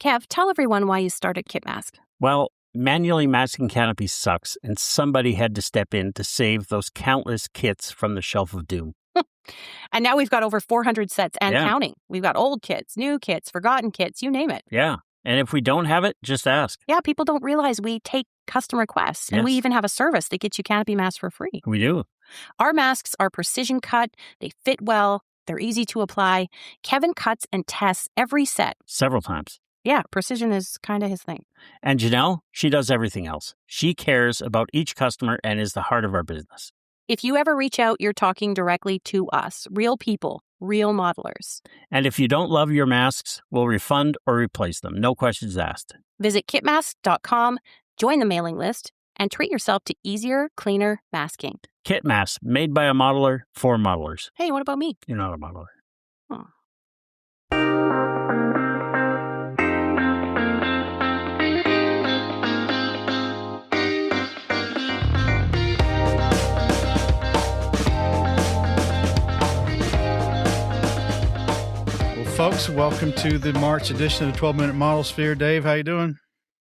Kev, tell everyone why you started Kit Mask. Well, manually masking Canopy sucks, and somebody had to step in to save those countless kits from the shelf of doom. And now we've got over 400 sets and Yeah. counting. We've got old kits, new kits, forgotten kits, you name it. Yeah. And if we don't have it, just ask. Yeah, people don't realize we take custom requests, and we Yes. even have a service that gets you Canopy masks for free. We do. Our masks are precision cut, they fit well, they're easy to apply. Kevin cuts and tests every set. Several times. Yeah, precision is kind of his thing. And Janelle, she does everything else. She cares about each customer and is the heart of our business. If you ever reach out, you're talking directly to us, real people, real modelers. And if you don't love your masks, we'll refund or replace them. No questions asked. Visit kitmask.com, join the mailing list, and treat yourself to easier, cleaner masking. Kit masks made by a modeler for modelers. Hey, what about me? You're not a modeler. Oh. Folks, welcome to the March edition of the 12-Minute Modelsphere. Dave, how you doing?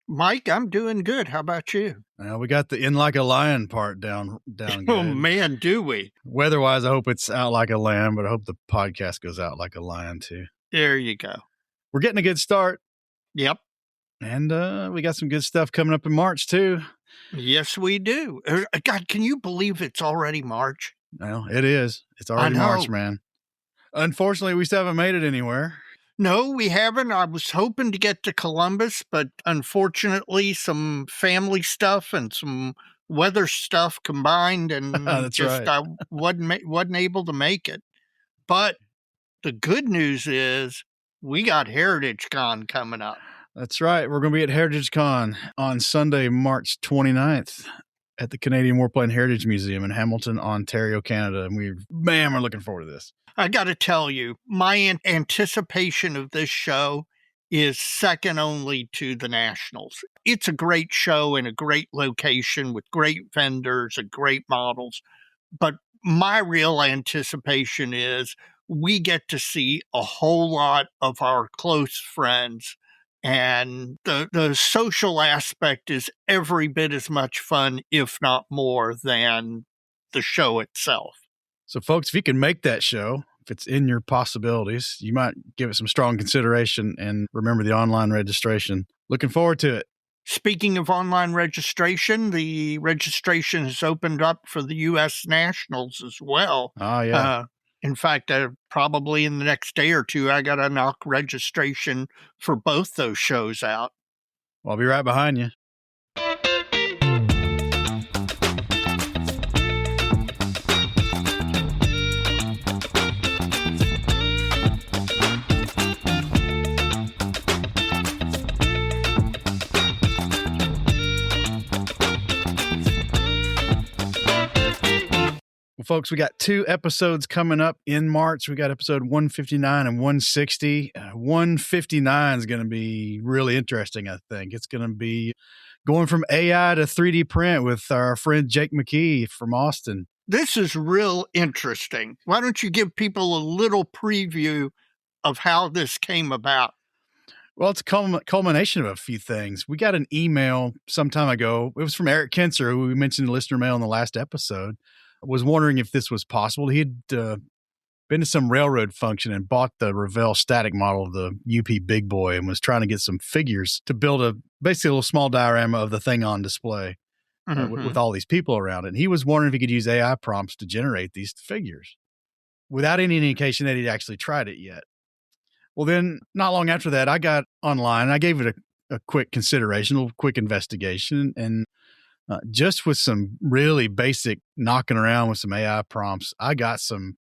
Mike, I'm doing good. How about you? We got the in like a lion part down good. Oh, man, do we? Weather-wise, I hope it's out like a lamb, but I hope the podcast goes out like a lion, too. There you go. We're getting a good start. Yep. And we got some good stuff coming up in March, too. Yes, we do. God, can you believe it's already March? Well, it is. It's already March, man. Unfortunately, we still haven't made it anywhere. No, we haven't. I was hoping to get to Columbus, but unfortunately, some family stuff and some weather stuff combined, and That's right. I wasn't able to make it. But the good news is we got Heritage Con coming up. That's right. We're going to be at Heritage Con on Sunday, March 29th at the Canadian Warplane Heritage Museum in Hamilton, Ontario, Canada. And we're looking forward to this. I got to tell you, my anticipation of this show is second only to the Nationals. It's a great show in a great location with great vendors and great models. But my real anticipation is we get to see a whole lot of our close friends. And the social aspect is every bit as much fun, if not more, than the show itself. So, folks, if you can make that show, if it's in your possibilities, you might give it some strong consideration and remember the online registration. Looking forward to it. Speaking of online registration, the registration has opened up for the U.S. Nationals as well. Oh, yeah. In fact, probably in the next day or two, I got to knock registration for both those shows out. Well, I'll be right behind you. Well, folks, we got 2 episodes coming up in March. We got episode 159 and 160. 159 is going to be really interesting, I think. It's going to be going from AI to 3D print with our friend Jake McKee from Austin. This is real interesting. Why don't you give people a little preview of how this came about? Well, it's a culmination of a few things. We got an email some time ago. It was from Eric Kinser, who we mentioned in listener mail in the last episode. Was wondering if this was possible. He'd been to some railroad function and bought the Revell static model of the UP Big Boy and was trying to get some figures to build basically a little small diorama of the thing on display with all these people around it. And he was wondering if he could use AI prompts to generate these figures without any indication that he'd actually tried it yet. Well, then not long after that, I got online and I gave it a quick consideration, a little quick investigation, and just with some really basic knocking around with some AI prompts, I got some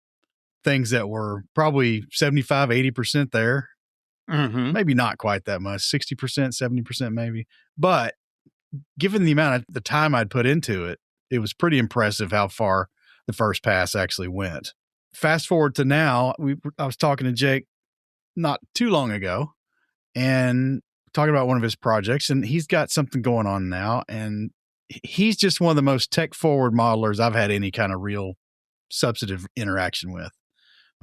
things that were probably 75, 80% there. Maybe not quite that much, 60%, 70% maybe. But given the time I'd put into it, it was pretty impressive how far the first pass actually went. Fast forward to now, I was talking to Jake not too long ago and talking about one of his projects, and he's got something going on now, and he's just one of the most tech-forward modelers I've had any kind of real substantive interaction with.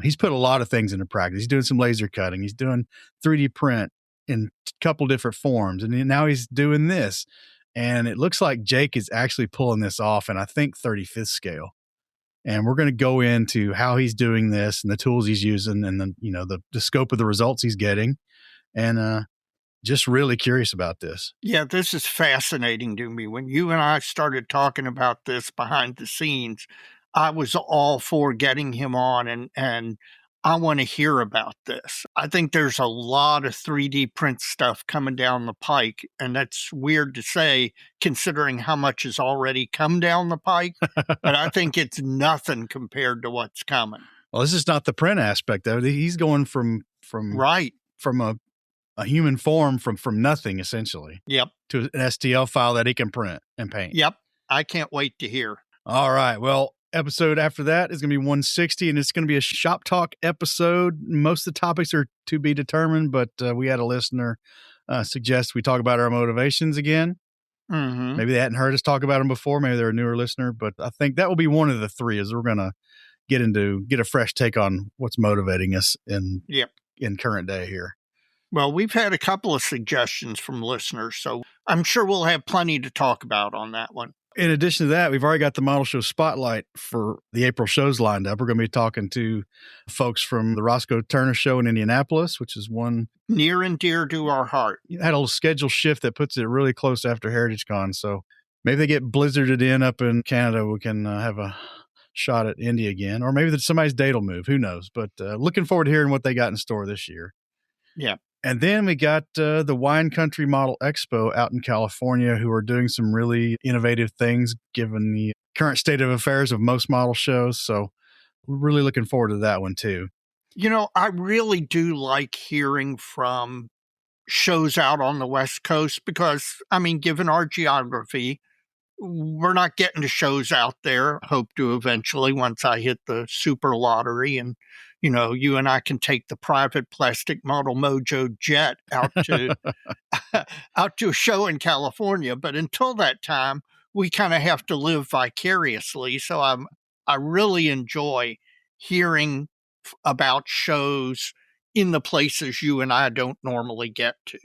He's put a lot of things into practice. He's doing some laser cutting. He's doing 3D print. in a couple different forms. And now he's doing this. And it looks like Jake is actually pulling this off in, I think, 35th scale. And we're going to go into how he's doing this and the tools he's using and the scope of the results he's getting. And just really curious about this. Yeah, this is fascinating to me. When you and I started talking about this behind the scenes, I was all for getting him on, and I want to hear about this. I think there's a lot of 3D print stuff coming down the pike, and that's weird to say considering how much has already come down the pike, but I think it's nothing compared to what's coming. Well, this is not the print aspect of it. He's going from a human form from nothing, essentially. Yep. To an STL file that he can print and paint. Yep. I can't wait to hear. All right. Well, episode after that is going to be 160, and it's going to be a shop talk episode. Most of the topics are to be determined, but we had a listener suggest we talk about our motivations again. Mm-hmm. Maybe they hadn't heard us talk about them before. Maybe they're a newer listener, but I think that will be one of the three, is we're going to get a fresh take on what's motivating us in current day here. Well, we've had a couple of suggestions from listeners, so I'm sure we'll have plenty to talk about on that one. In addition to that, we've already got the model show spotlight for the April shows lined up. We're going to be talking to folks from the Roscoe Turner show in Indianapolis, which is one near and dear to our heart. Had a little schedule shift that puts it really close after Heritage Con. So maybe they get blizzarded in up in Canada. We can have a shot at Indy again, or maybe somebody's date will move. Who knows? But looking forward to hearing what they got in store this year. Yeah. And then we got the Wine Country Model Expo out in California, who are doing some really innovative things given the current state of affairs of most model shows. So we're really looking forward to that one too. You know, I really do like hearing from shows out on the West Coast because, I mean, given our geography, we're not getting to shows out there. Hope to eventually once I hit the super lottery and, you know, you and I can take the private plastic model Mojo jet out to out to a show in California. But until that time, we kind of have to live vicariously. So I really enjoy hearing about shows in the places you and I don't normally get to.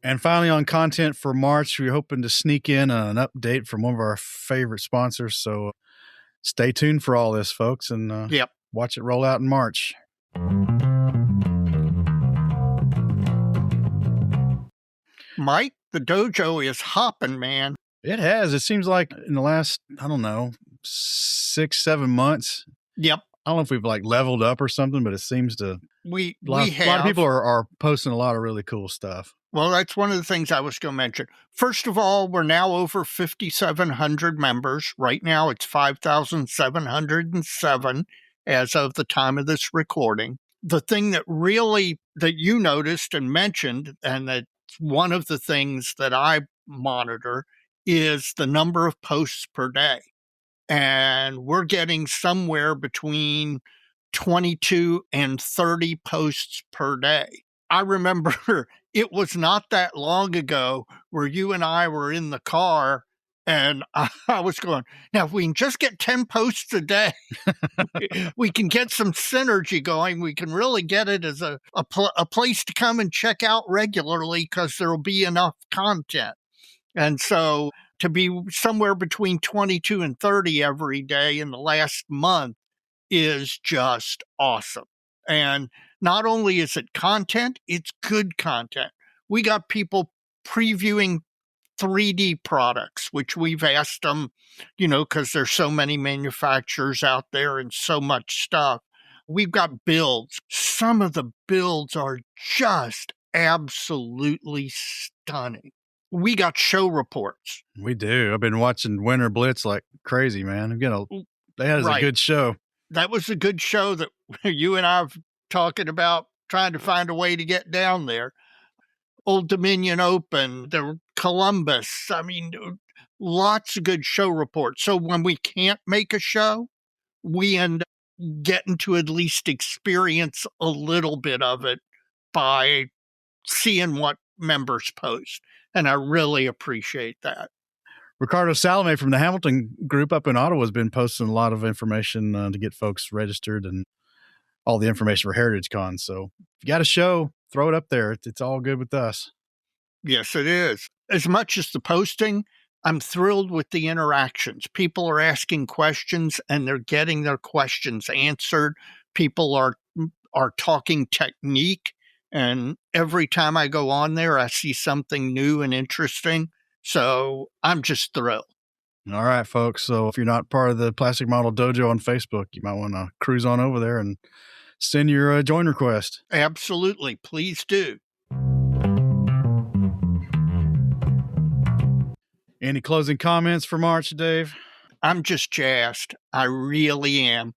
And finally, on content for March, we're hoping to sneak in an update from one of our favorite sponsors. So stay tuned for all this, folks, and watch it roll out in March. Mike, the dojo is hopping, man. It has. It seems like in the last, 6-7 months. Yep. I don't know if we've leveled up or something, but it seems to. A lot of people are posting a lot of really cool stuff. Well, that's one of the things I was going to mention. First of all, we're now over 5,700 members. Right now, it's 5,707 as of the time of this recording. The thing that you noticed and mentioned, and that's one of the things that I monitor, is the number of posts per day. And we're getting somewhere between 22 and 30 posts per day. I remember it was not that long ago where you and I were in the car and I was going, now if we can just get 10 posts a day, we can get some synergy going. We can really get it as a place to come and check out regularly because there will be enough content. And so to be somewhere between 22 and 30 every day in the last month is just awesome. And not only is it content, it's good content. We got people previewing 3D products, which we've asked them, because there's so many manufacturers out there and so much stuff. We've got builds. Some of the builds are just absolutely stunning. We got show reports. We do. I've been watching Winter Blitz like crazy, man. That is a good show. That was a good show that you and I have talking about trying to find a way to get down there. Old Dominion Open, the Columbus. I mean, lots of good show reports. So when we can't make a show, we end up getting to at least experience a little bit of it by seeing what members post. And I really appreciate that. Ricardo Salome from the Hamilton group up in Ottawa has been posting a lot of information to get folks registered and all the information for Heritage Con. So if you got a show, throw it up there. It's all good with us. Yes, it is. As much as the posting, I'm thrilled with the interactions. People are asking questions and they're getting their questions answered. People are talking technique. And every time I go on there, I see something new and interesting. So I'm just thrilled. All right, folks. So if you're not part of the Plastic Model Dojo on Facebook, you might want to cruise on over there and send your join request. Absolutely. Please do. Any closing comments for March, Dave? I'm just jazzed. I really am.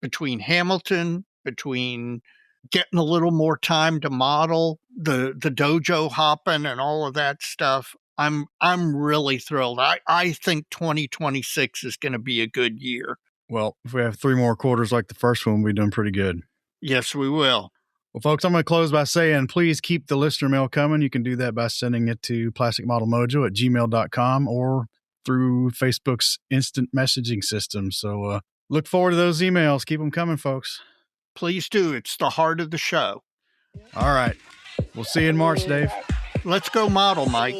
Between Hamilton, between getting a little more time to model, the dojo hopping and all of that stuff, I'm really thrilled. I think 2026 is going to be a good year. Well, if we have 3 more quarters like the first one, we'll be doing pretty good. Yes, we will. Well, folks, I'm going to close by saying, please keep the listener mail coming. You can do that by sending it to plasticmodelmojo@gmail.com or through Facebook's instant messaging system. So look forward to those emails. Keep them coming, folks. Please do. It's the heart of the show. All right. We'll see you in March, Dave. Let's go model, Mike.